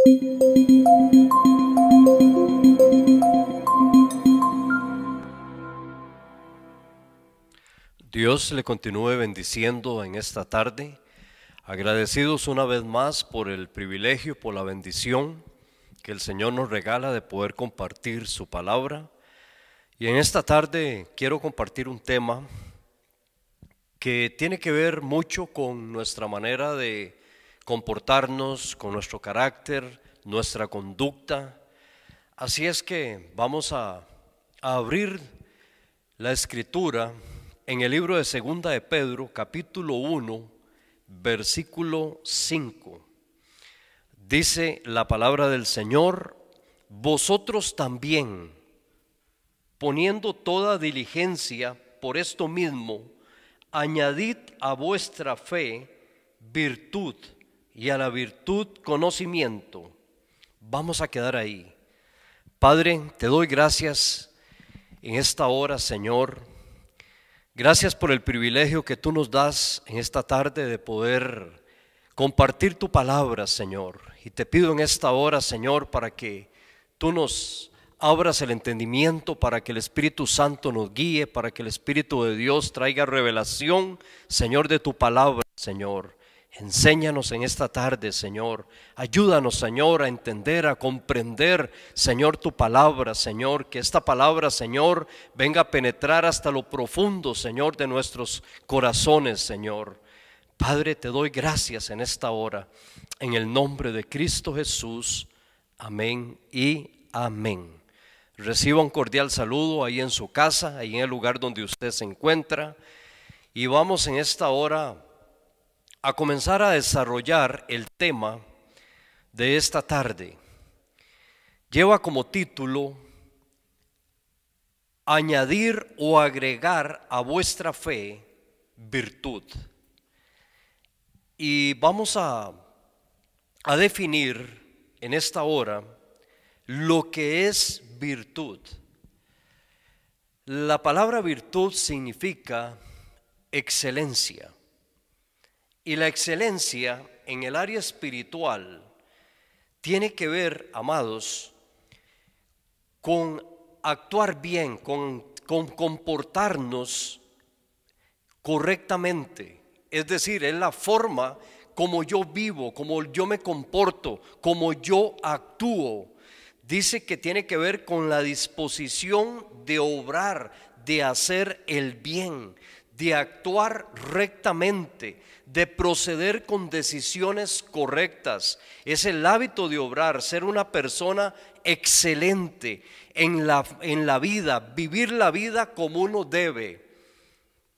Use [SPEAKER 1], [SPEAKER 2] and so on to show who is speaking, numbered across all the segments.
[SPEAKER 1] Dios le continúe bendiciendo en esta tarde, agradecidos una vez más por el privilegio, por la bendición que el Señor nos regala de poder compartir su palabra. Y en esta tarde quiero compartir un tema que tiene que ver mucho con nuestra manera de comportarnos, con nuestro carácter, nuestra conducta. Así es que vamos a abrir la escritura en el libro de Segunda de Pedro, capítulo 1, versículo 5. Dice la palabra del Señor: vosotros también, poniendo toda diligencia por esto mismo, añadid a vuestra fe virtud, y a la virtud conocimiento. Vamos a quedar ahí. Padre, te doy gracias en esta hora, Señor. Gracias por el privilegio que tú nos das en esta tarde de poder compartir tu palabra, Señor. Y te pido en esta hora, Señor, para que tú nos abras el entendimiento, para que el Espíritu Santo nos guíe, para que el Espíritu de Dios traiga revelación, Señor, de tu palabra, Señor. Enséñanos en esta tarde, Señor. Ayúdanos, Señor, a entender, a comprender, Señor, tu palabra, Señor. Que esta palabra, Señor, venga a penetrar hasta lo profundo, Señor, de nuestros corazones, Señor. Padre, te doy gracias en esta hora. En el nombre de Cristo Jesús. Amén y amén. Reciba un cordial saludo ahí en su casa, ahí en el lugar donde usted se encuentra. Y vamos en esta hora a comenzar a desarrollar el tema de esta tarde. Lleva como título: añadir o agregar a vuestra fe virtud. Y vamos a definir en esta hora lo que es virtud. La palabra virtud significa excelencia. Y la excelencia en el área espiritual tiene que ver, amados, con actuar bien, con comportarnos correctamente. Es decir, es la forma como yo vivo, como yo me comporto, como yo actúo. Dice que tiene que ver con la disposición de obrar, de hacer el bien, de actuar rectamente, de proceder con decisiones correctas. Es el hábito de obrar, ser una persona excelente en la vida, vivir la vida como uno debe.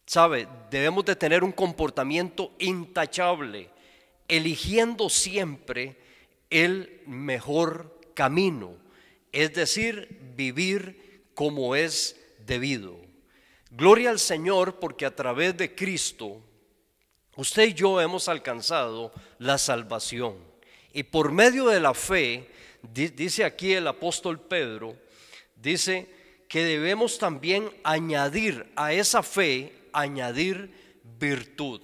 [SPEAKER 1] ¿Sabe? Debemos de tener un comportamiento intachable, eligiendo siempre el mejor camino, es decir, vivir como es debido. Gloria al Señor, porque a través de Cristo usted y yo hemos alcanzado la salvación. Y por medio de la fe, dice aquí el apóstol Pedro, dice que debemos también añadir a esa fe, añadir virtud.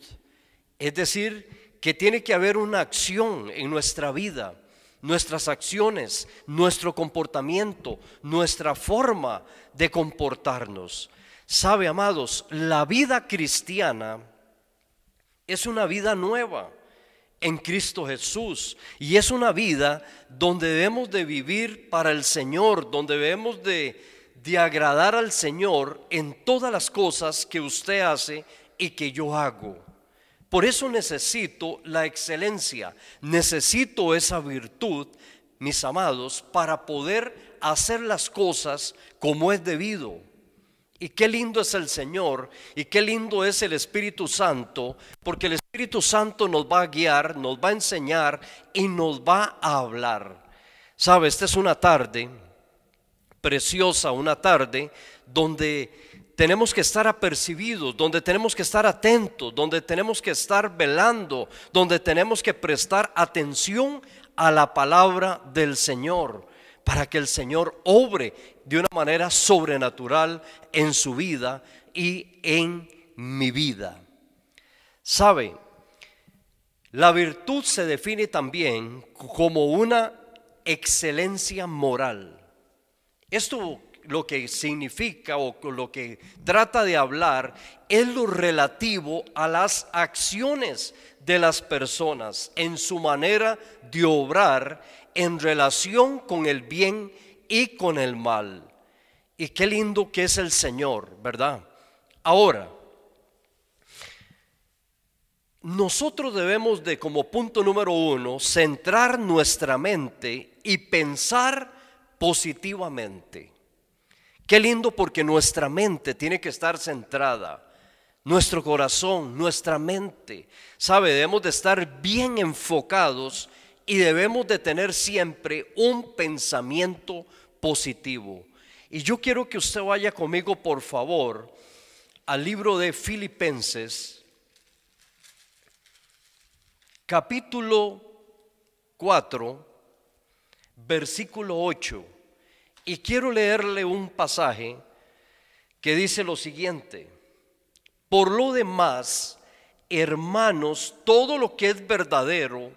[SPEAKER 1] Es decir, que tiene que haber una acción en nuestra vida, nuestras acciones, nuestro comportamiento, nuestra forma de comportarnos. Sabe, amados, la vida cristiana es una vida nueva en Cristo Jesús, y es una vida donde debemos de vivir para el Señor, donde debemos de agradar al Señor en todas las cosas que usted hace y que yo hago. Por eso necesito la excelencia, necesito esa virtud, mis amados, para poder hacer las cosas como es debido. Y qué lindo es el Señor, y qué lindo es el Espíritu Santo, porque el Espíritu Santo nos va a guiar, nos va a enseñar y nos va a hablar. ¿Sabe? Esta es una tarde preciosa, una tarde donde tenemos que estar apercibidos, donde tenemos que estar atentos, donde tenemos que estar velando, donde tenemos que prestar atención a la palabra del Señor, para que el Señor obre de una manera sobrenatural en su vida y en mi vida. ¿Sabe? La virtud se define también como una excelencia moral. Esto lo que significa o lo que trata de hablar es lo relativo a las acciones de las personas en su manera de obrar en relación con el bien y con el mal. Y qué lindo que es el Señor, ¿verdad? Ahora, nosotros debemos de, como punto número 1, centrar nuestra mente y pensar positivamente. Qué lindo, porque nuestra mente tiene que estar centrada, nuestro corazón, nuestra mente, ¿sabe? Debemos de estar bien enfocados y debemos de tener siempre un pensamiento positivo. Y yo quiero que usted vaya conmigo, por favor, al libro de Filipenses, capítulo 4, versículo 8. Y quiero leerle un pasaje que dice lo siguiente: por lo demás, hermanos, todo lo que es verdadero,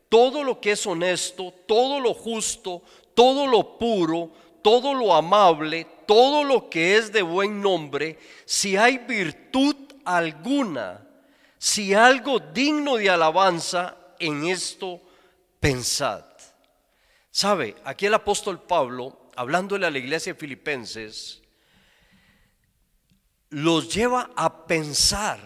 [SPEAKER 1] todo lo que es honesto, todo lo justo, todo lo puro, todo lo amable, todo lo que es de buen nombre, si hay virtud alguna, si algo digno de alabanza, en esto pensad. ¿Sabe? Aquí el apóstol Pablo, hablándole a la iglesia de Filipenses, los lleva a pensar,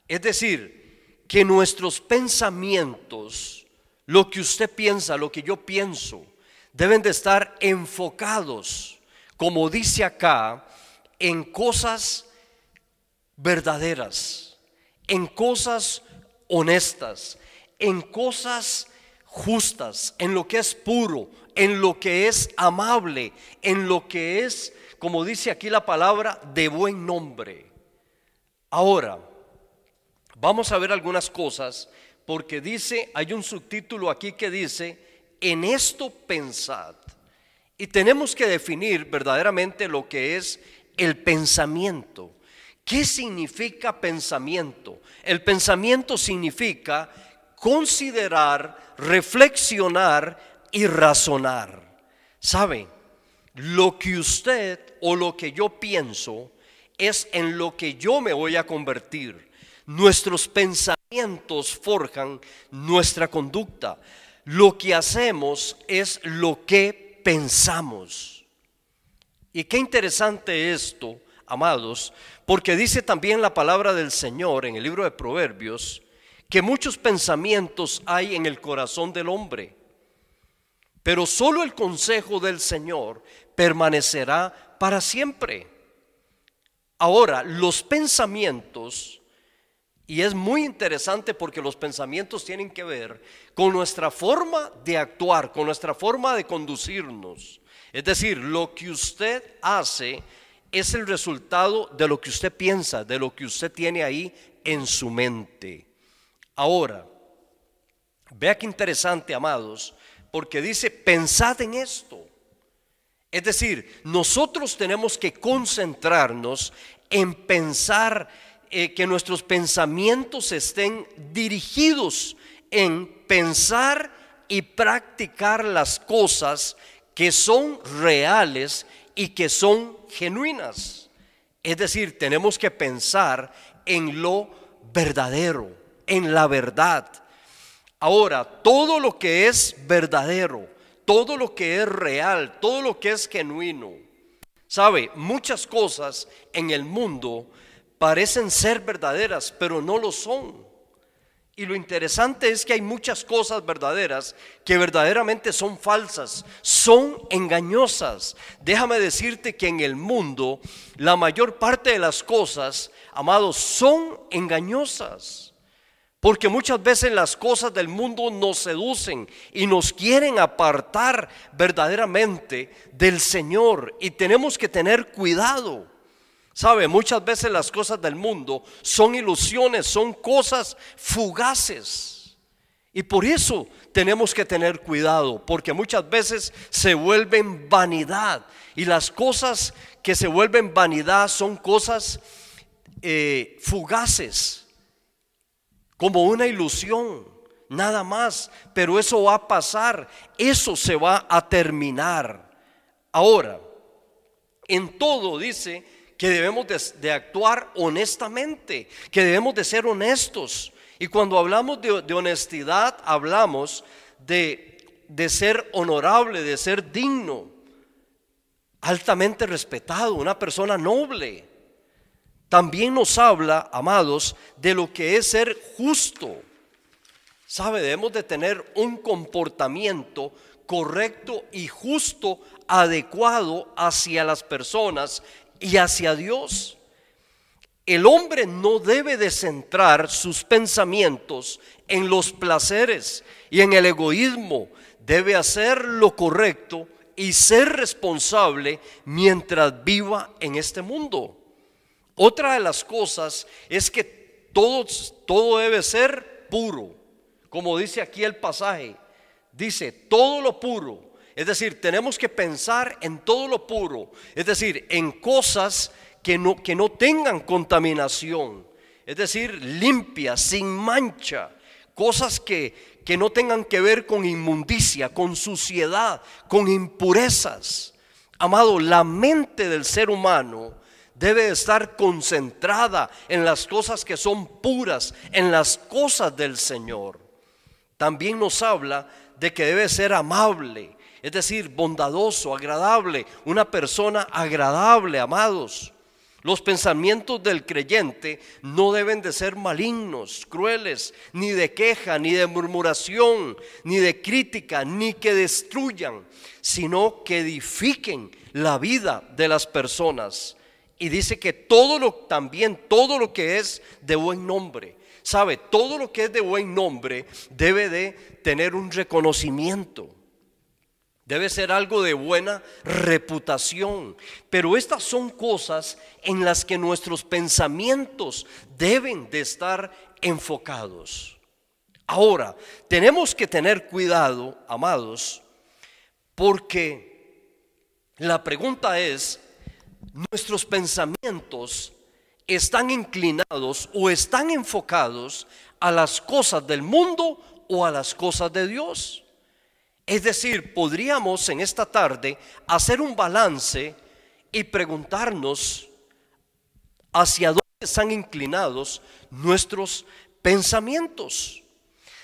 [SPEAKER 1] es decir, que nuestros pensamientos, lo que usted piensa, lo que yo pienso, deben de estar enfocados, como dice acá, en cosas verdaderas, en cosas honestas, en cosas justas, en lo que es puro, en lo que es amable, en lo que es, como dice aquí la palabra, de buen nombre. Ahora, vamos a ver algunas cosas, porque dice, hay un subtítulo aquí que dice, en esto pensad. Y tenemos que definir verdaderamente lo que es el pensamiento. ¿Qué significa pensamiento? El pensamiento significa considerar, reflexionar y razonar. ¿Sabe? Lo que usted o lo que yo pienso es en lo que yo me voy a convertir. Nuestros pensamientos forjan nuestra conducta. Lo que hacemos es lo que pensamos. Y qué interesante esto, amados, porque dice también la palabra del Señor en el libro de Proverbios, que muchos pensamientos hay en el corazón del hombre, pero solo el consejo del Señor permanecerá para siempre. Ahora, los pensamientos, y es muy interesante porque los pensamientos tienen que ver con nuestra forma de actuar, con nuestra forma de conducirnos. Es decir, lo que usted hace es el resultado de lo que usted piensa, de lo que usted tiene ahí en su mente. Ahora, vea qué interesante, amados, porque dice, pensad en esto. Es decir, nosotros tenemos que concentrarnos en pensar, que nuestros pensamientos estén dirigidos en pensar y practicar las cosas que son reales y que son genuinas. Es decir, tenemos que pensar en lo verdadero, en la verdad. Ahora, todo lo que es verdadero, todo lo que es real, todo lo que es genuino, ¿sabe? Muchas cosas en el mundo parecen ser verdaderas, pero no lo son. Y lo interesante es que hay muchas cosas verdaderas que verdaderamente son falsas, son engañosas. Déjame decirte que en el mundo la mayor parte de las cosas, amados, son engañosas. Porque muchas veces las cosas del mundo nos seducen y nos quieren apartar verdaderamente del Señor. Y tenemos que tener cuidado. ¿Sabe? Muchas veces las cosas del mundo son ilusiones, son cosas fugaces. Y por eso tenemos que tener cuidado, porque muchas veces se vuelven vanidad. Y las cosas que se vuelven vanidad son cosas fugaces, como una ilusión. nada más, pero eso va a pasar, eso se va a terminar. Ahora, en todo dice que debemos de actuar honestamente, que debemos de ser honestos. Y cuando hablamos de honestidad, hablamos de ser honorable, de ser digno, altamente respetado, una persona noble. También nos habla, amados, de lo que es ser justo. ¿Sabe? Debemos de tener un comportamiento correcto y justo, adecuado hacia las personas y hacia Dios. El hombre no debe de centrar sus pensamientos en los placeres y en el egoísmo. Debe hacer lo correcto y ser responsable mientras viva en este mundo. Otra de las cosas es que todo debe ser puro. Como dice aquí el pasaje, dice todo lo puro. Es decir, tenemos que pensar en todo lo puro, es decir, en cosas que no tengan contaminación, es decir, limpias, sin mancha, cosas que no tengan que ver con inmundicia, con suciedad, con impurezas. Amado, la mente del ser humano debe estar concentrada en las cosas que son puras, en las cosas del Señor. También nos habla de que debe ser amable, es decir, bondadoso, agradable, una persona agradable, amados. Los pensamientos del creyente no deben de ser malignos, crueles, ni de queja, ni de murmuración, ni de crítica, ni que destruyan, sino que edifiquen la vida de las personas. Y dice que todo lo que es de buen nombre, ¿sabe? Todo lo que es de buen nombre debe de tener un reconocimiento. Debe ser algo de buena reputación. Pero estas son cosas en las que nuestros pensamientos deben de estar enfocados. Ahora, tenemos que tener cuidado, amados, porque la pregunta es, ¿nuestros pensamientos están inclinados o están enfocados a las cosas del mundo o a las cosas de Dios? Es decir, podríamos en esta tarde hacer un balance y preguntarnos hacia dónde están inclinados nuestros pensamientos.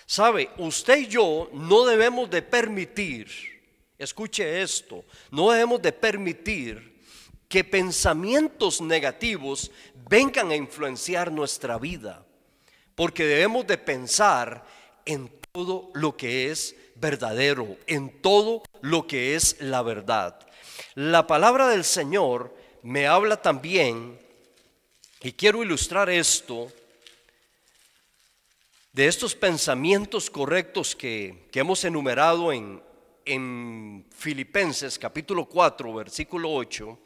[SPEAKER 1] ¿Sabe? Usted y yo no debemos de permitir, escuche esto, no debemos de permitir que pensamientos negativos vengan a influenciar nuestra vida, porque debemos de pensar en todo lo que es verdadero, en todo lo que es la verdad. La palabra del Señor me habla también, y quiero ilustrar esto, de estos pensamientos correctos que hemos enumerado en Filipenses capítulo 4 versículo 8,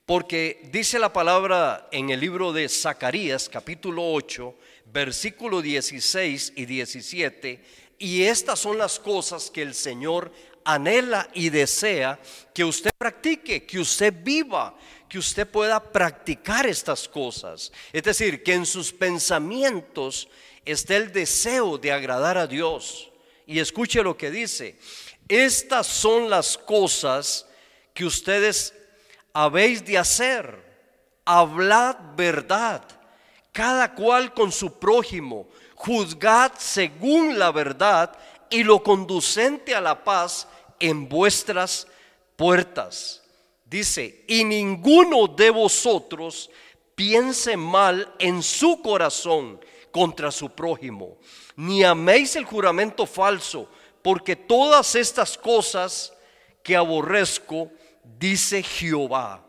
[SPEAKER 1] porque dice la palabra en el libro de Zacarías capítulo 8 versículo 16 y 17, y estas son las cosas que el Señor anhela y desea que usted practique, que usted viva, que usted pueda practicar estas cosas. Es decir, que en sus pensamientos esté el deseo de agradar a Dios. Y escuche lo que dice: estas son las cosas que ustedes habéis de hacer, hablad verdad, cada cual con su prójimo, juzgad según la verdad y lo conducente a la paz en vuestras puertas. Dice: y ninguno de vosotros piense mal en su corazón contra su prójimo, ni améis el juramento falso, porque todas estas cosas que aborrezco, dice Jehová.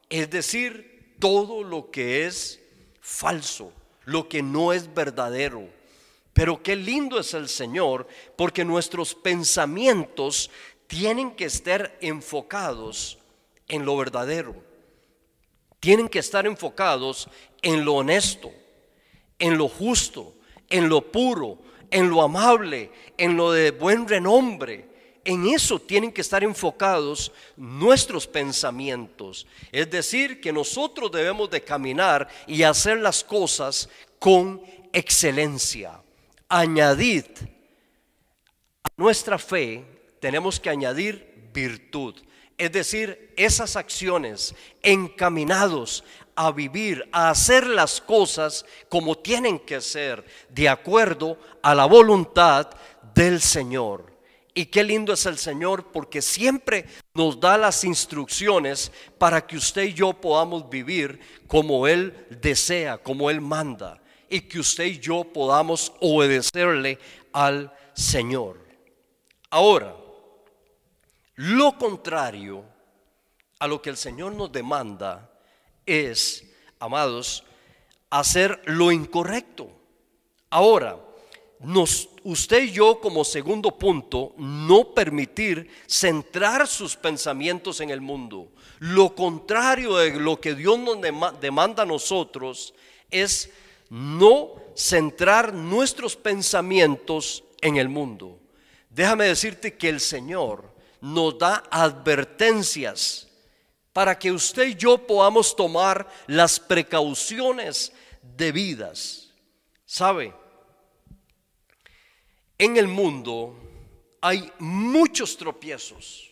[SPEAKER 1] Es decir, todo lo que es falso, lo que no es verdadero. Pero qué lindo es el Señor, porque nuestros pensamientos tienen que estar enfocados en lo verdadero, tienen que estar enfocados en lo honesto, en lo justo, en lo puro, en lo amable, en lo de buen renombre. En eso tienen que estar enfocados nuestros pensamientos. Es decir, que nosotros debemos de caminar y hacer las cosas con excelencia. Añadid nuestra fe tenemos que añadir virtud, es decir, esas acciones encaminados a vivir, a hacer las cosas como tienen que ser, de acuerdo a la voluntad del Señor. Y qué lindo es el Señor, porque siempre nos da las instrucciones para que usted y yo podamos vivir como Él desea, como Él manda, y que usted y yo podamos obedecerle al Señor. Ahora, lo contrario a lo que el Señor nos demanda es, amados, hacer lo incorrecto. Ahora, usted y yo, como segundo punto, no permitir centrar sus pensamientos en el mundo. Lo contrario de lo que Dios nos demanda a nosotros es no centrar nuestros pensamientos en el mundo. Déjame decirte que el Señor nos da advertencias para que usted y yo podamos tomar las precauciones debidas. ¿Sabe? En el mundo hay muchos tropiezos,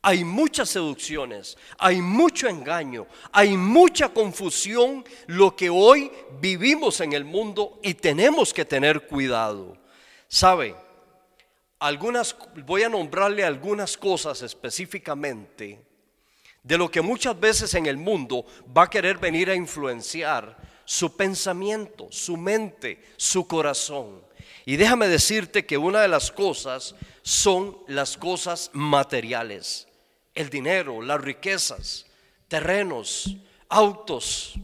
[SPEAKER 1] hay muchas seducciones, hay mucho engaño, hay mucha confusión, lo que hoy vivimos en el mundo, y tenemos que tener cuidado. ¿Sabe? Voy a nombrarle algunas cosas específicamente de lo que muchas veces en el mundo va a querer venir a influenciar su pensamiento, su mente, su corazón. Y déjame decirte que una de las cosas son las cosas materiales, el dinero, las riquezas, terrenos, autos,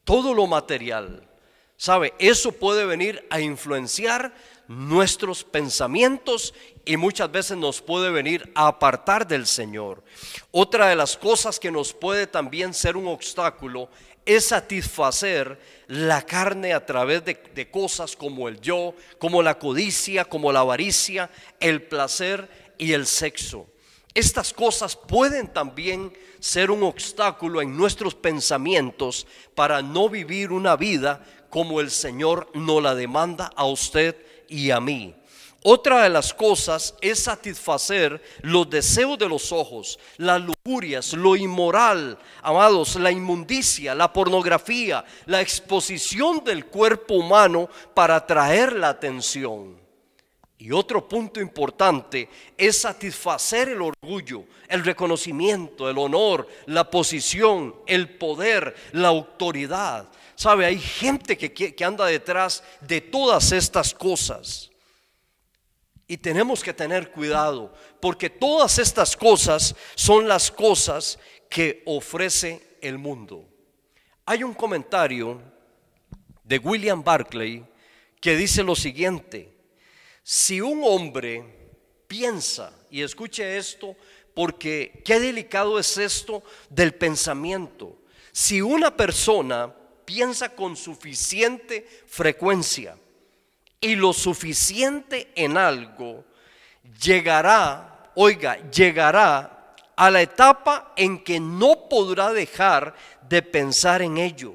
[SPEAKER 1] todo lo material. ¿Sabe? Eso puede venir a influenciar nuestros pensamientos y muchas veces nos puede venir a apartar del Señor. Otra de las cosas que nos puede también ser un obstáculo es satisfacer la carne a través de cosas como el yo, como la codicia, como la avaricia, el placer y el sexo. Estas cosas pueden también ser un obstáculo en nuestros pensamientos para no vivir una vida como el Señor nos la demanda a usted y a mí. Otra de las cosas es satisfacer los deseos de los ojos, las lujurias, lo inmoral, amados, la inmundicia, la pornografía, la exposición del cuerpo humano para atraer la atención. Y otro punto importante es satisfacer el orgullo, el reconocimiento, el honor, la posición, el poder, la autoridad. ¿Sabe? Hay gente que anda detrás de todas estas cosas. Y tenemos que tener cuidado, porque todas estas cosas son las cosas que ofrece el mundo. Hay un comentario de William Barclay que dice lo siguiente: si un hombre piensa, y escuche esto porque qué delicado es esto del pensamiento, si una persona piensa con suficiente frecuencia y lo suficiente en algo, llegará a la etapa en que no podrá dejar de pensar en ello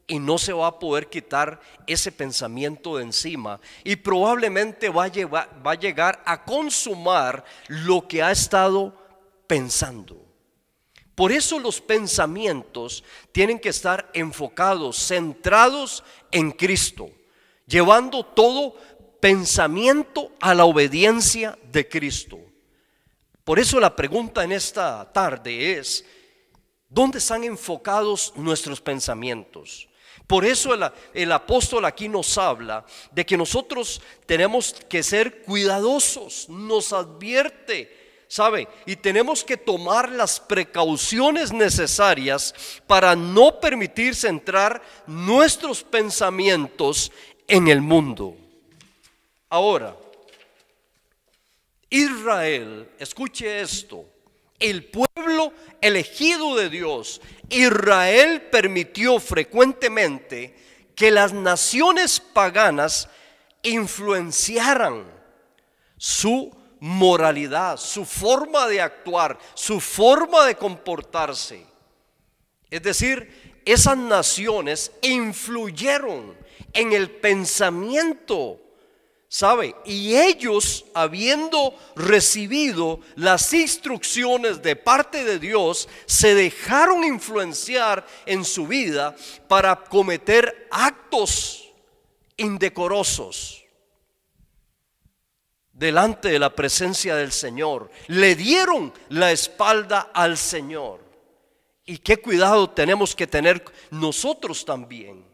[SPEAKER 1] y no se va a poder quitar ese pensamiento de encima, y probablemente va a llegar a consumar lo que ha estado pensando. Por eso los pensamientos tienen que estar enfocados, centrados en Cristo, llevando todo pensamiento a la obediencia de Cristo. Por eso la pregunta en esta tarde es: ¿dónde están enfocados nuestros pensamientos? Por eso el apóstol aquí nos habla de que nosotros tenemos que ser cuidadosos, nos advierte, ¿sabe? Y tenemos que tomar las precauciones necesarias para no permitir centrar nuestros pensamientos en el mundo. Ahora, Israel, escuche esto, el pueblo elegido de Dios, Israel permitió frecuentemente que las naciones paganas influenciaran su moralidad, su forma de actuar, su forma de comportarse. Es decir, esas naciones influyeron en el pensamiento ¿Sabe? Y ellos, habiendo recibido las instrucciones de parte de Dios, se dejaron influenciar en su vida para cometer actos indecorosos delante de la presencia del Señor. Le dieron la espalda al Señor. Y qué cuidado tenemos que tener nosotros también.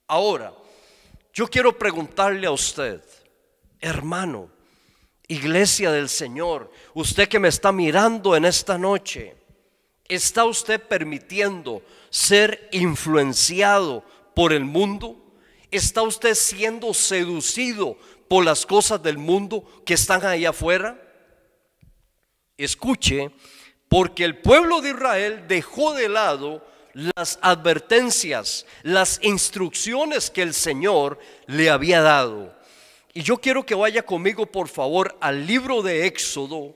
[SPEAKER 1] Ahora, yo quiero preguntarle a usted, hermano, iglesia del Señor, usted que me está mirando en esta noche, ¿está usted permitiendo ser influenciado por el mundo? ¿Está usted siendo seducido por las cosas del mundo que están allá afuera? Escuche, porque el pueblo de Israel dejó de lado las advertencias, las instrucciones que el Señor le había dado. Y yo quiero que vaya conmigo, por favor, al libro de Éxodo,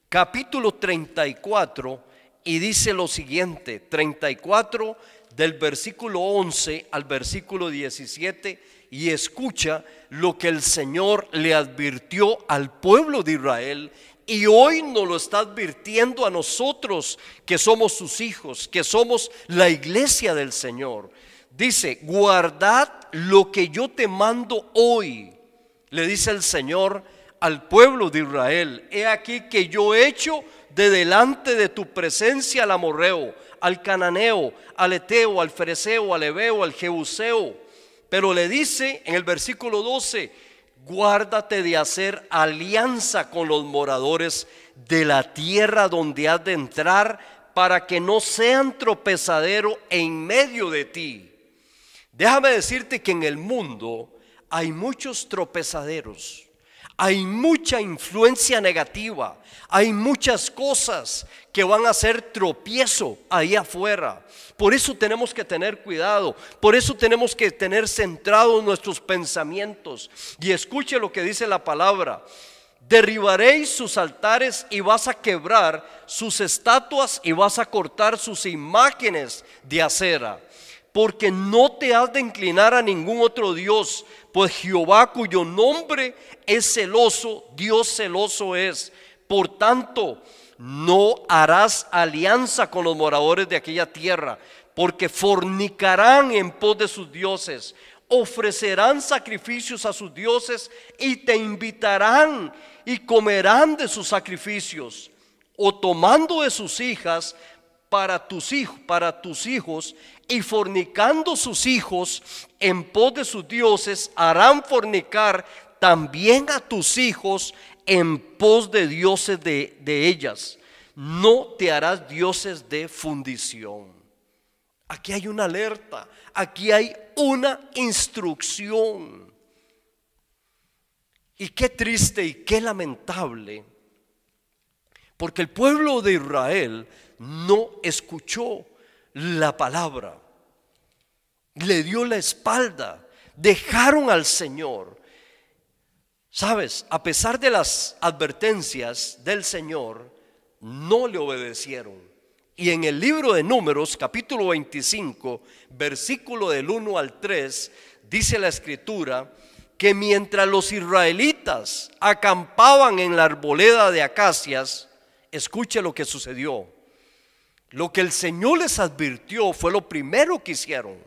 [SPEAKER 1] capítulo 34, y dice lo siguiente, 34 del versículo 11 al versículo 17, y escucha lo que el Señor le advirtió al pueblo de Israel, y hoy nos lo está advirtiendo a nosotros que somos sus hijos, que somos la iglesia del Señor. Dice, guardad lo que yo te mando hoy, le dice el Señor al pueblo de Israel. He aquí que yo echo de delante de tu presencia al amorreo, al cananeo, al eteo, al fereceo, al heveo, al jebuseo. Pero le dice en el versículo 12, guárdate de hacer alianza con los moradores de la tierra donde has de entrar, para que no sean tropezadero en medio de ti. Déjame decirte que en el mundo hay muchos tropezaderos, hay mucha influencia negativa, hay muchas cosas que van a ser tropiezo ahí afuera. Por eso tenemos que tener cuidado, por eso tenemos que tener centrados nuestros pensamientos. Y escuche lo que dice la palabra: derribaréis sus altares y vas a quebrar sus estatuas y vas a cortar sus imágenes de acera, porque no te has de inclinar a ningún otro Dios, pues Jehová, cuyo nombre es celoso, Dios celoso es. Por tanto, no harás alianza con los moradores de aquella tierra, porque fornicarán en pos de sus dioses, ofrecerán sacrificios a sus dioses y te invitarán y comerán de sus sacrificios, o tomando de sus hijas para tus hijos, y fornicando sus hijos en pos de sus dioses, harán fornicar también a tus hijos en pos de dioses de ellas. No te harás dioses de fundición. Aquí hay una alerta, aquí hay una instrucción. Y qué triste y qué lamentable, porque el pueblo de Israel no escuchó la palabra, le dio la espalda, dejaron al Señor. Sabes, a pesar de las advertencias del Señor, no le obedecieron. Y en el libro de Números, capítulo 25, versículo del 1 al 3, dice la escritura que mientras los israelitas acampaban en la arboleda de acacias, escuche lo que sucedió. Lo que el Señor les advirtió fue lo primero que hicieron.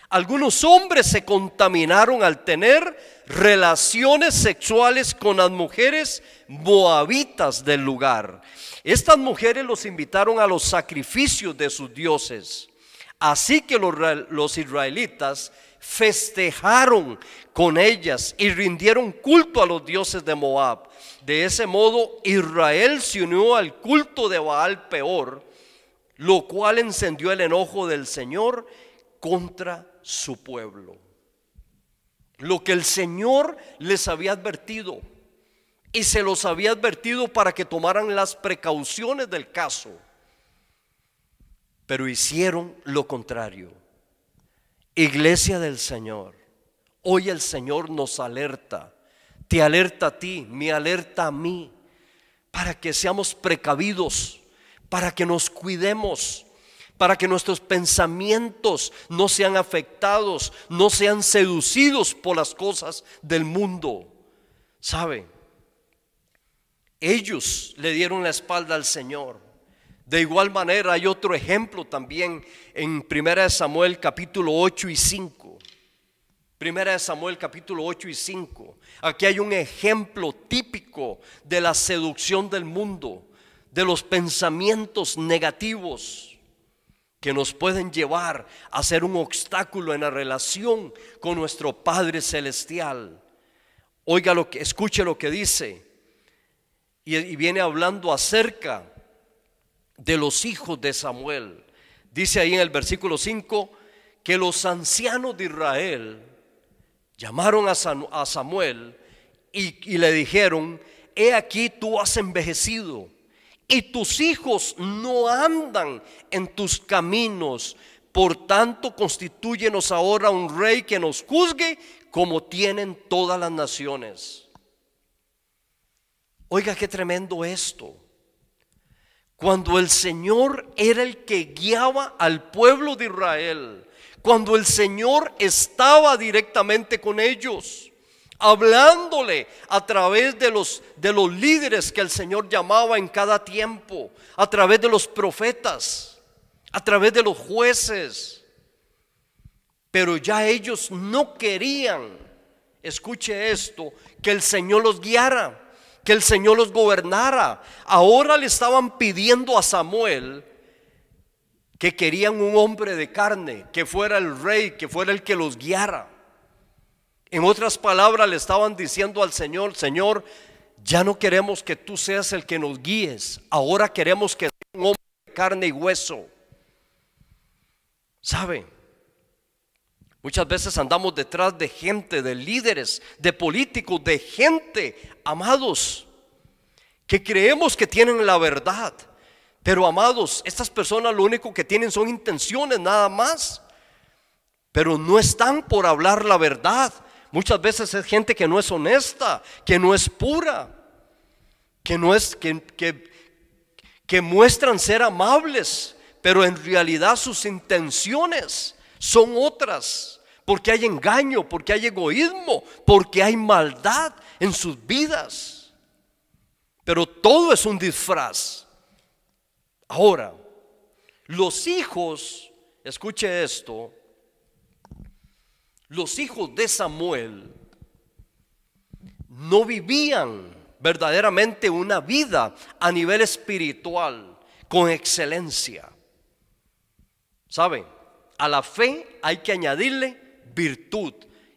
[SPEAKER 1] Algunos hombres se contaminaron al tener relaciones sexuales con las mujeres moabitas del lugar. Estas mujeres los invitaron a los sacrificios de sus dioses. Así que los israelitas festejaron con ellas y rindieron culto a los dioses de Moab. De ese modo Israel se unió al culto de Baal Peor, lo cual encendió el enojo del Señor contra su pueblo. Lo que el Señor les había advertido, y se los había advertido para que tomaran las precauciones del caso, pero hicieron lo contrario. Iglesia del Señor, hoy el Señor nos alerta, te alerta a ti, me alerta a mí, para que seamos precavidos, para que nos cuidemos, para que nuestros pensamientos no sean afectados, no sean seducidos por las cosas del mundo. ¿Sabe? Ellos le dieron la espalda al Señor. De igual manera hay otro ejemplo también en 1 Samuel capítulo 8 y 5. 1 Samuel capítulo 8 y 5. Aquí hay un ejemplo típico de la seducción del mundo, de los pensamientos negativos que nos pueden llevar a ser un obstáculo en la relación con nuestro Padre Celestial. Oiga escuche lo que dice. Y viene hablando acerca de los hijos de Samuel. Dice ahí en el versículo 5 que los ancianos de Israel llamaron a Samuel y le dijeron: he aquí, tú has envejecido y tus hijos no andan en tus caminos, por tanto constitúyenos ahora un rey que nos juzgue como tienen todas las naciones. Oiga, qué tremendo esto. Cuando el Señor era el que guiaba al pueblo de Israel, cuando el Señor estaba directamente con ellos, hablándole a través de los líderes que el Señor llamaba en cada tiempo, a través de los profetas, a través de los jueces. Pero ya ellos no querían, escuche esto, que el Señor los guiara, que el Señor los gobernara. Ahora le estaban pidiendo a Samuel que querían un hombre de carne, que fuera el rey, que fuera el que los guiara. En otras palabras, le estaban diciendo al Señor: Señor, ya no queremos que tú seas el que nos guíes, ahora queremos que sea un hombre de carne y hueso. ¿Sabe? Muchas veces andamos detrás de gente, de líderes, de políticos, de gente, amados, que creemos que tienen la verdad. Pero, amados, estas personas lo único que tienen son intenciones nada más, pero no están por hablar la verdad. Muchas veces es gente que no es honesta, que no es pura, que muestran ser amables, pero en realidad sus intenciones son otras, porque hay engaño, porque hay egoísmo, porque hay maldad en sus vidas. Pero todo es un disfraz. Ahora, los hijos, escuche esto, los hijos de Samuel no vivían verdaderamente una vida a nivel espiritual con excelencia. ¿Saben? A la fe hay que añadirle virtud,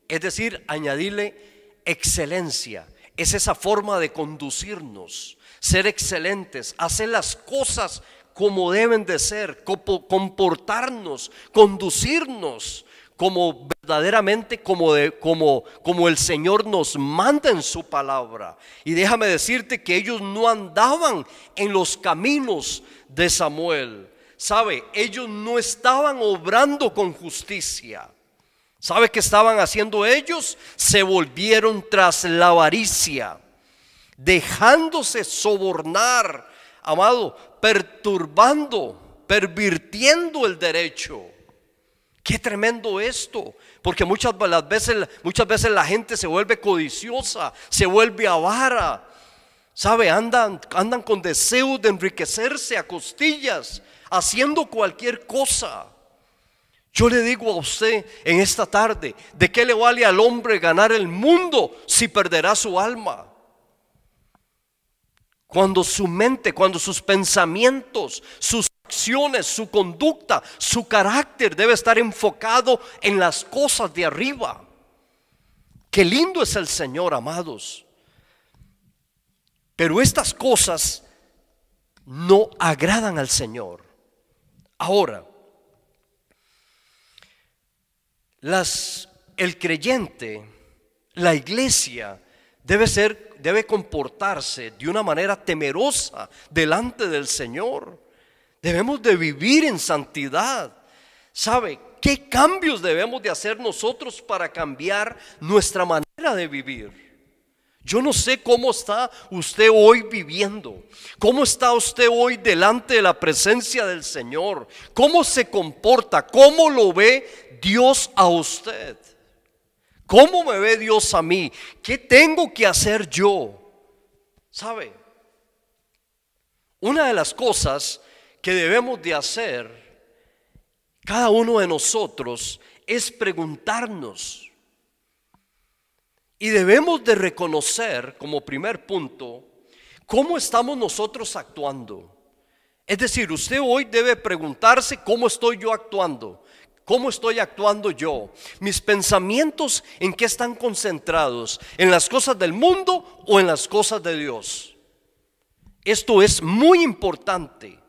[SPEAKER 1] es decir, añadirle excelencia. Es esa forma de conducirnos, ser excelentes, hacer las cosas como deben de ser, comportarnos, conducirnos como verdaderamente como el Señor nos manda en su palabra. Y déjame decirte que ellos no andaban en los caminos de Samuel. ¿Sabe? Ellos no estaban obrando con justicia. ¿Sabe qué estaban haciendo ellos? Se volvieron tras la avaricia, dejándose sobornar, amado, pervirtiendo el derecho. Qué tremendo esto, porque muchas veces la gente se vuelve codiciosa, se vuelve avara. ¿Sabe? Andan con deseos de enriquecerse a costillas, haciendo cualquier cosa. Yo le digo a usted en esta tarde: ¿de qué le vale al hombre ganar el mundo si perderá su alma? Cuando su mente, cuando sus pensamientos, sus acciones, su conducta, su carácter debe estar enfocado en las cosas de arriba. Qué lindo es el Señor, amados. Pero estas cosas no agradan al Señor. Ahora, el creyente, la iglesia, debe comportarse de una manera temerosa delante del Señor. Debemos de vivir en santidad. ¿Sabe qué cambios debemos de hacer nosotros para cambiar nuestra manera de vivir? Yo no sé cómo está usted hoy viviendo, cómo está usted hoy delante de la presencia del Señor, cómo se comporta, cómo lo ve Dios a usted, ¿Cómo me ve Dios a mí? ¿Qué tengo que hacer yo? ¿Sabe? Una de las cosas que debemos de hacer cada uno de nosotros es preguntarnos, y debemos de reconocer como primer punto cómo estamos nosotros actuando. Es decir, usted hoy debe preguntarse: ¿cómo estoy yo actuando? ¿Cómo estoy actuando yo? ¿Mis pensamientos en qué están concentrados? ¿En las cosas del mundo o en las cosas de Dios? Esto es muy importante.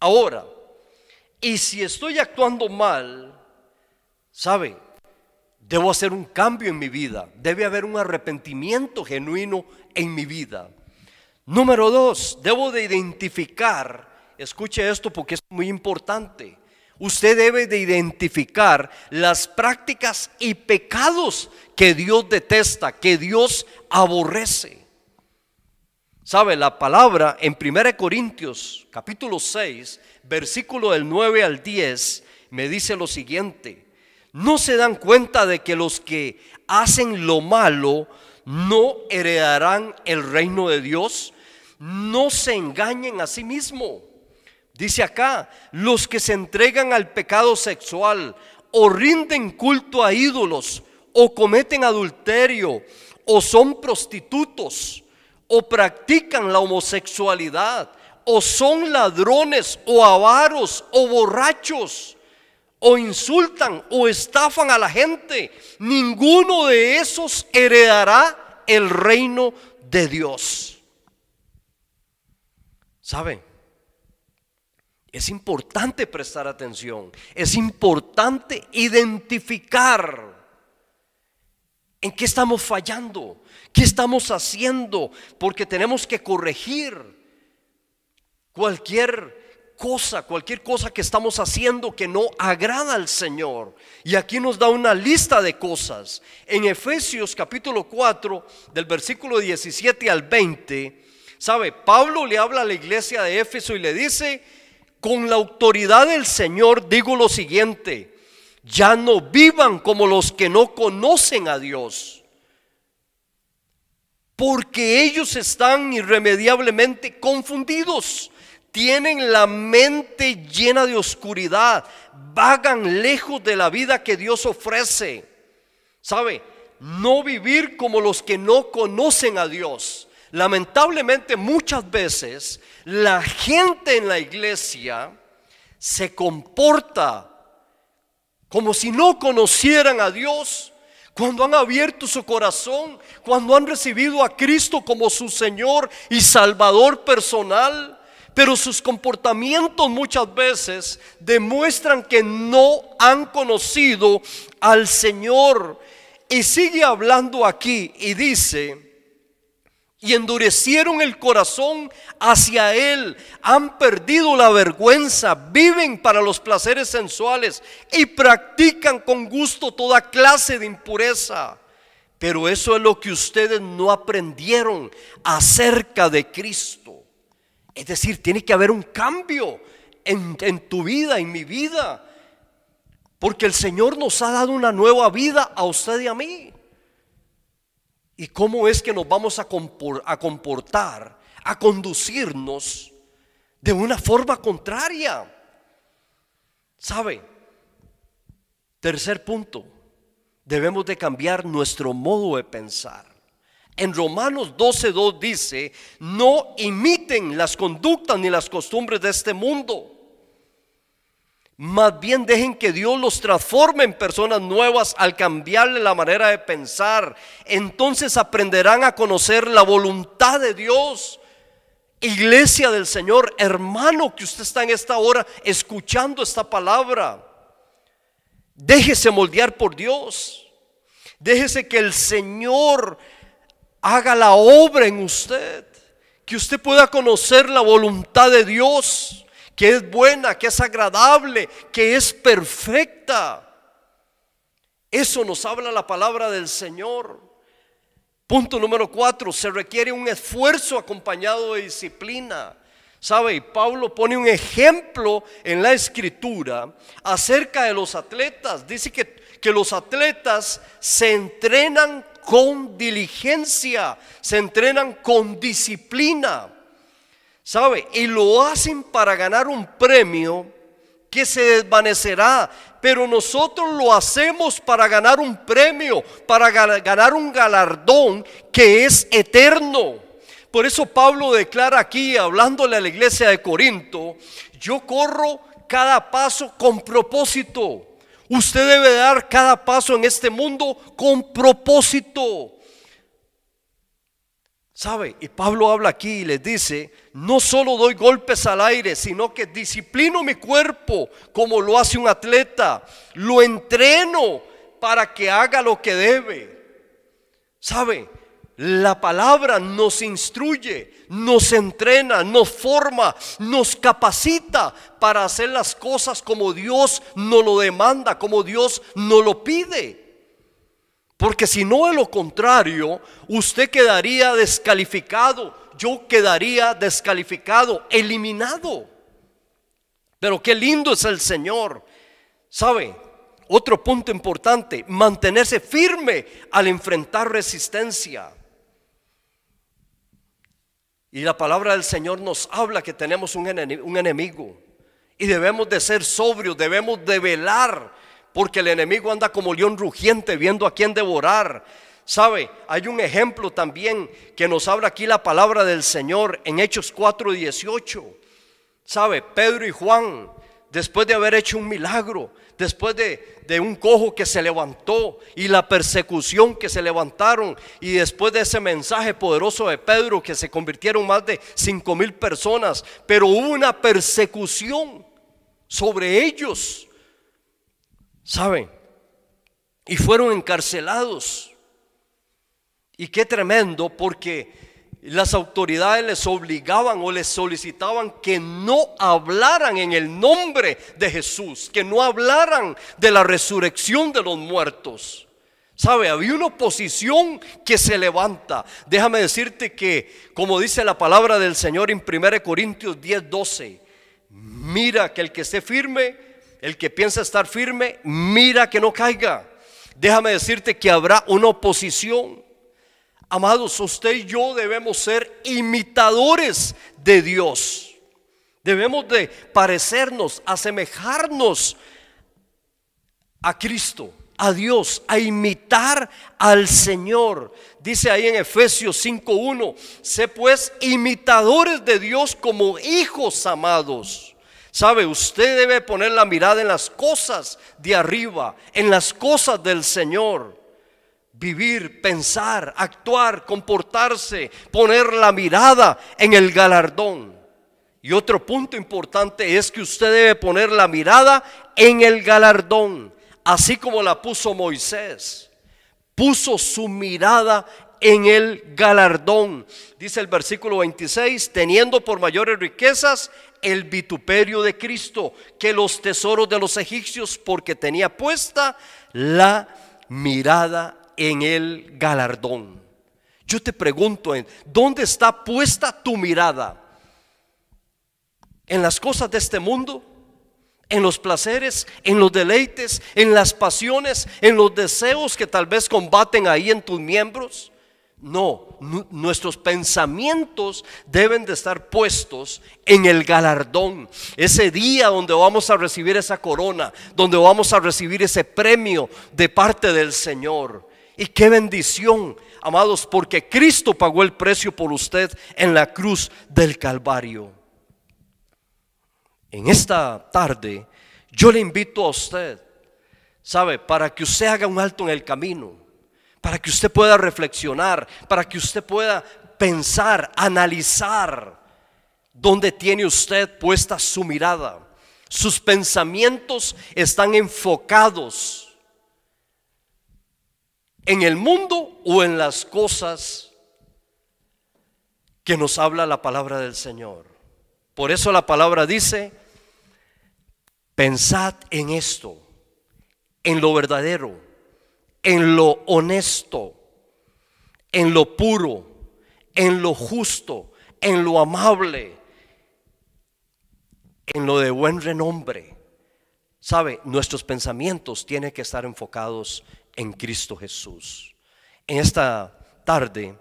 [SPEAKER 1] Ahora, y si estoy actuando mal, ¿sabe? Debo hacer un cambio en mi vida. Debe haber un arrepentimiento genuino en mi vida. Número 2, debo de identificar, escuche esto porque es muy importante. Usted debe de identificar las prácticas y pecados que Dios detesta, que Dios aborrece. ¿Sabe? La palabra en 1 Corintios capítulo 6, versículo del 9 al 10, me dice lo siguiente: ¿no se dan cuenta de que los que hacen lo malo no heredarán el reino de Dios? No se engañen a sí mismos. Dice acá: los que se entregan al pecado sexual, o rinden culto a ídolos, o cometen adulterio, o son prostitutos, o practican la homosexualidad, o son ladrones, o avaros, o borrachos, o insultan o estafan a la gente, ninguno de esos heredará el reino de Dios. ¿Saben? Es importante prestar atención, es importante identificar en qué estamos fallando, qué estamos haciendo, porque tenemos que corregir cualquier cosa que estamos haciendo que no agrada al Señor. Y aquí nos da una lista de cosas. En Efesios capítulo 4, del versículo 17 al 20, ¿sabe? Pablo le habla a la iglesia de Éfeso y le dice: con la autoridad del Señor digo lo siguiente: ya no vivan como los que no conocen a Dios, porque ellos están irremediablemente confundidos. Tienen la mente llena de oscuridad, vagan lejos de la vida que Dios ofrece. ¿Sabe? No vivir como los que no conocen a Dios. Lamentablemente muchas veces la gente en la iglesia se comporta como si no conocieran a Dios. Cuando han abierto su corazón, cuando han recibido a Cristo como su Señor y Salvador personal, pero sus comportamientos muchas veces demuestran que no han conocido al Señor. Y sigue hablando aquí y dice: y endurecieron el corazón hacia Él, han perdido la vergüenza, viven para los placeres sensuales y practican con gusto toda clase de impureza. Pero eso es lo que ustedes no aprendieron acerca de Cristo. Es decir, tiene que haber un cambio en tu vida, en mi vida, porque el Señor nos ha dado una nueva vida a usted y a mí. ¿Y cómo es que nos vamos a comportar, a conducirnos de una forma contraria? ¿Sabe? Tercer punto, debemos de cambiar nuestro modo de pensar. En Romanos 12:2 dice: no imiten las conductas ni las costumbres de este mundo, más bien dejen que Dios los transforme en personas nuevas al cambiarle la manera de pensar. Entonces aprenderán a conocer la voluntad de Dios. Iglesia del Señor, hermano que usted está en esta hora escuchando esta palabra, déjese moldear por Dios. Déjese que el Señor haga la obra en usted, que usted pueda conocer la voluntad de Dios, que es buena, que es agradable, que es perfecta. Eso nos habla la palabra del Señor. Punto número 4, se requiere un esfuerzo acompañado de disciplina. ¿Sabe? Pablo pone un ejemplo en la escritura acerca de los atletas. Dice que que los atletas se entrenan con diligencia, se entrenan con disciplina, ¿sabe? Y lo hacen para ganar un premio que se desvanecerá, pero nosotros lo hacemos para ganar un premio, para ganar un galardón que es eterno. Por eso Pablo declara aquí, hablándole a la iglesia de Corinto: yo corro cada paso con propósito. Usted debe dar cada paso en este mundo con propósito, ¿sabe? Y Pablo habla aquí y les dice: no solo doy golpes al aire, sino que disciplino mi cuerpo como lo hace un atleta. Lo entreno para que haga lo que debe. ¿Sabe? La palabra nos instruye, nos entrena, nos forma, nos capacita para hacer las cosas como Dios nos lo demanda, como Dios nos lo pide. Porque si no, de lo contrario, usted quedaría descalificado, yo quedaría descalificado, eliminado. Pero qué lindo es el Señor. ¿Sabe? Otro punto importante: mantenerse firme al enfrentar resistencia. Y la palabra del Señor nos habla que tenemos un enemigo y debemos de ser sobrios, debemos de velar, porque el enemigo anda como león rugiente viendo a quién devorar. ¿Sabe? Hay un ejemplo también que nos habla aquí la palabra del Señor en Hechos 4:18. ¿Sabe? Pedro y Juan, después de haber hecho un milagro, después de un cojo que se levantó y la persecución que se levantaron, y después de ese mensaje poderoso de Pedro, que se convirtieron más de 5,000 personas, pero hubo una persecución sobre ellos, ¿saben? Y fueron encarcelados. Y qué tremendo, porque las autoridades les obligaban o les solicitaban que no hablaran en el nombre de Jesús, que no hablaran de la resurrección de los muertos. ¿Sabe? Había una oposición que se levanta. Déjame decirte que, como dice la palabra del Señor en 1 Corintios 10:12, mira que el que esté firme, el que piensa estar firme, mira que no caiga. Déjame decirte que habrá una oposición. Amados, usted y yo debemos ser imitadores de Dios. Debemos de parecernos, asemejarnos a Cristo, a Dios, a imitar al Señor. Dice ahí en Efesios 5:1: sé pues imitadores de Dios como hijos amados. ¿Sabe? Usted debe poner la mirada en las cosas de arriba, en las cosas del Señor. Vivir, pensar, actuar, comportarse, poner la mirada en el galardón. Y otro punto importante es que usted debe poner la mirada en el galardón, así como la puso Moisés. Puso su mirada en el galardón. Dice el versículo 26: teniendo por mayores riquezas el vituperio de Cristo que los tesoros de los egipcios, porque tenía puesta la mirada en el galardón. Yo te pregunto, ¿dónde está puesta tu mirada? ¿En las cosas de este mundo? ¿En los placeres? ¿En los deleites? ¿En las pasiones? ¿En los deseos que tal vez combaten ahí en tus miembros? No, nuestros pensamientos deben de estar puestos en el galardón. Ese día donde vamos a recibir esa corona, donde vamos a recibir ese premio de parte del Señor. Y qué bendición, amados, porque Cristo pagó el precio por usted en la cruz del Calvario. En esta tarde yo le invito a usted, ¿sabe? Para que usted haga un alto en el camino, para que usted pueda reflexionar, para que usted pueda pensar, analizar dónde tiene usted puesta su mirada. Sus pensamientos están enfocados en el mundo o en las cosas que nos habla la palabra del Señor. Por eso la palabra dice: pensad en esto, en lo verdadero, en lo honesto, en lo puro, en lo justo, en lo amable, en lo de buen renombre. Sabe, nuestros pensamientos tienen que estar enfocados en Cristo Jesús. En esta tarde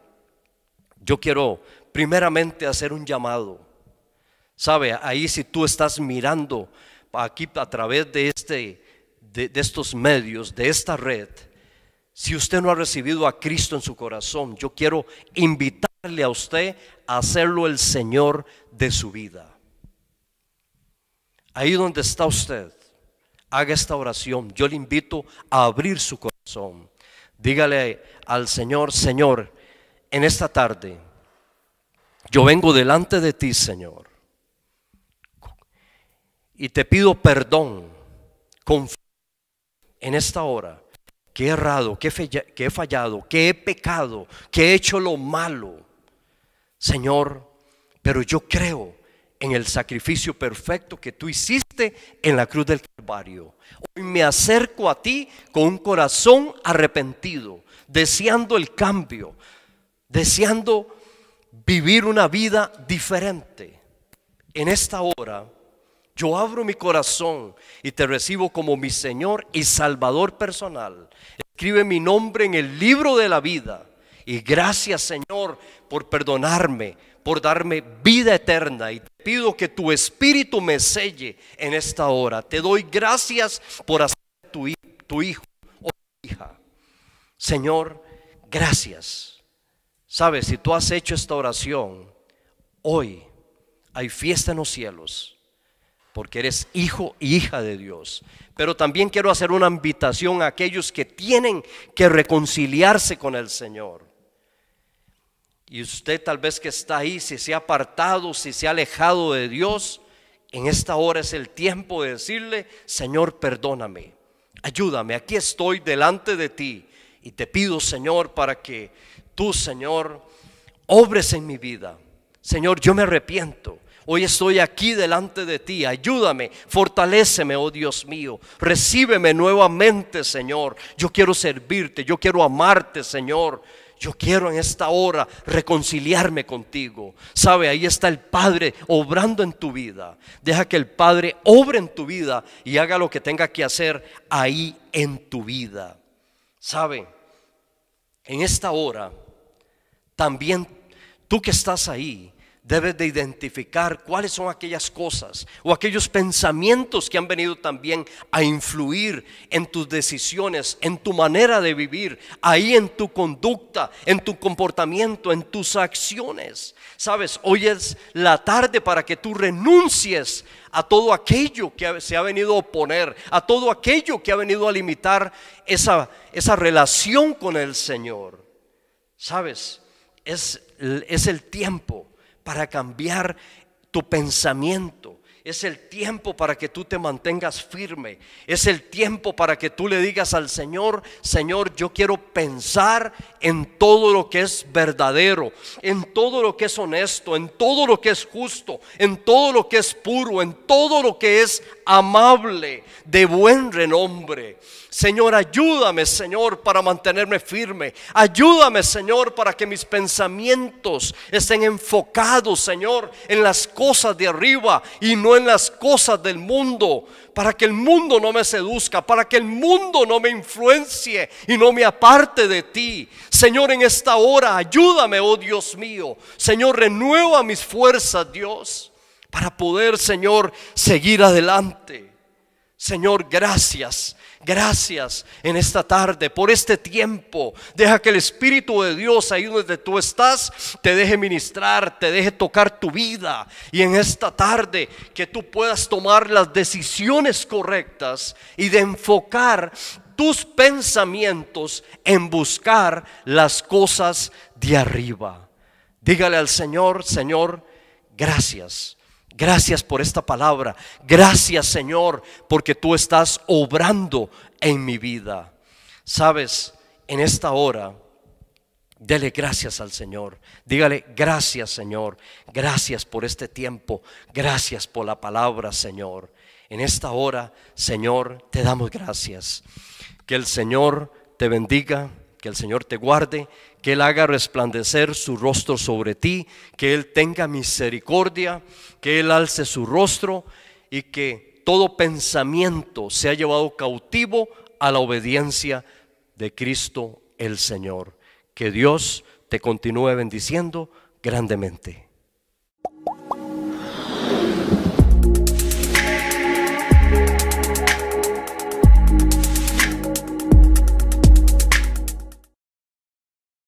[SPEAKER 1] yo quiero primeramente hacer un llamado. Sabe, ahí si tú estás mirando aquí a través de estos medios, de esta red, si usted no ha recibido a Cristo en su corazón, yo quiero invitarle a usted a hacerlo el Señor de su vida. Ahí donde está usted, haga esta oración. Yo le invito a abrir su corazón. Dígale al Señor: Señor, en esta tarde yo vengo delante de ti, Señor, y te pido perdón en esta hora, que he errado, que he fallado, que he pecado, que he hecho lo malo, Señor, pero yo creo en el sacrificio perfecto que tú hiciste en la cruz del Calvario. Hoy me acerco a ti con un corazón arrepentido, deseando el cambio, deseando vivir una vida diferente. En esta hora yo abro mi corazón y te recibo como mi Señor y Salvador personal. Escribe mi nombre en el libro de la vida. Y gracias, Señor, por perdonarme, por darme vida eterna. Y te pido que tu Espíritu me selle en esta hora. Te doy gracias por hacer tu hijo o tu hija. Señor, gracias. Sabes, si tú has hecho esta oración, hoy hay fiesta en los cielos, porque eres hijo y hija de Dios. Pero también quiero hacer una invitación a aquellos que tienen que reconciliarse con el Señor. Y usted tal vez que está ahí, si se ha apartado, si se ha alejado de Dios, en esta hora es el tiempo de decirle: Señor, perdóname, ayúdame, aquí estoy delante de ti. Y te pido, Señor, para que tú, Señor, obres en mi vida. Señor, yo me arrepiento. Hoy estoy aquí delante de ti, ayúdame, fortaléceme, oh Dios mío, recíbeme nuevamente, Señor. Yo quiero servirte, yo quiero amarte, Señor. Yo quiero en esta hora reconciliarme contigo. Sabe, ahí está el Padre obrando en tu vida. Deja que el Padre obre en tu vida y haga lo que tenga que hacer ahí en tu vida. Sabe, en esta hora también tú que estás ahí debes de identificar cuáles son aquellas cosas o aquellos pensamientos que han venido también a influir en tus decisiones, en tu manera de vivir, ahí en tu conducta, en tu comportamiento, en tus acciones. Sabes, hoy es la tarde para que tú renuncies a todo aquello que se ha venido a oponer, a todo aquello que ha venido a limitar esa relación con el Señor. Sabes, es el tiempo para cambiar tu pensamiento. Es el tiempo para que tú te mantengas firme. Es el tiempo para que tú le digas al Señor: Señor, yo quiero pensar en todo lo que es verdadero, en todo lo que es honesto, en todo lo que es justo, en todo lo que es puro, en todo lo que es amable, de buen renombre. Señor, ayúdame, Señor, para mantenerme firme. Ayúdame, Señor, para que mis pensamientos estén enfocados, Señor, en las cosas de arriba y no en las cosas del mundo. Para que el mundo no me seduzca, para que el mundo no me influencie y no me aparte de ti. Señor, en esta hora ayúdame, oh Dios mío. Señor, renueva mis fuerzas, Dios, para poder, Señor, seguir adelante. Señor, gracias. Gracias en esta tarde por este tiempo. Deja que el Espíritu de Dios ahí donde tú estás te deje ministrar, te deje tocar tu vida. Y en esta tarde que tú puedas tomar las decisiones correctas y de enfocar tus pensamientos en buscar las cosas de arriba. Dígale al Señor: Señor, gracias. Gracias por esta palabra. Gracias, Señor, porque tú estás obrando en mi vida. Sabes, en esta hora, dele gracias al Señor. Dígale: gracias, Señor. Gracias por este tiempo. Gracias por la palabra, Señor. En esta hora, Señor, te damos gracias. Que el Señor te bendiga, que el Señor te guarde, que Él haga resplandecer su rostro sobre ti, que Él tenga misericordia, que Él alce su rostro y que todo pensamiento sea llevado cautivo a la obediencia de Cristo el Señor. Que Dios te continúe bendiciendo grandemente.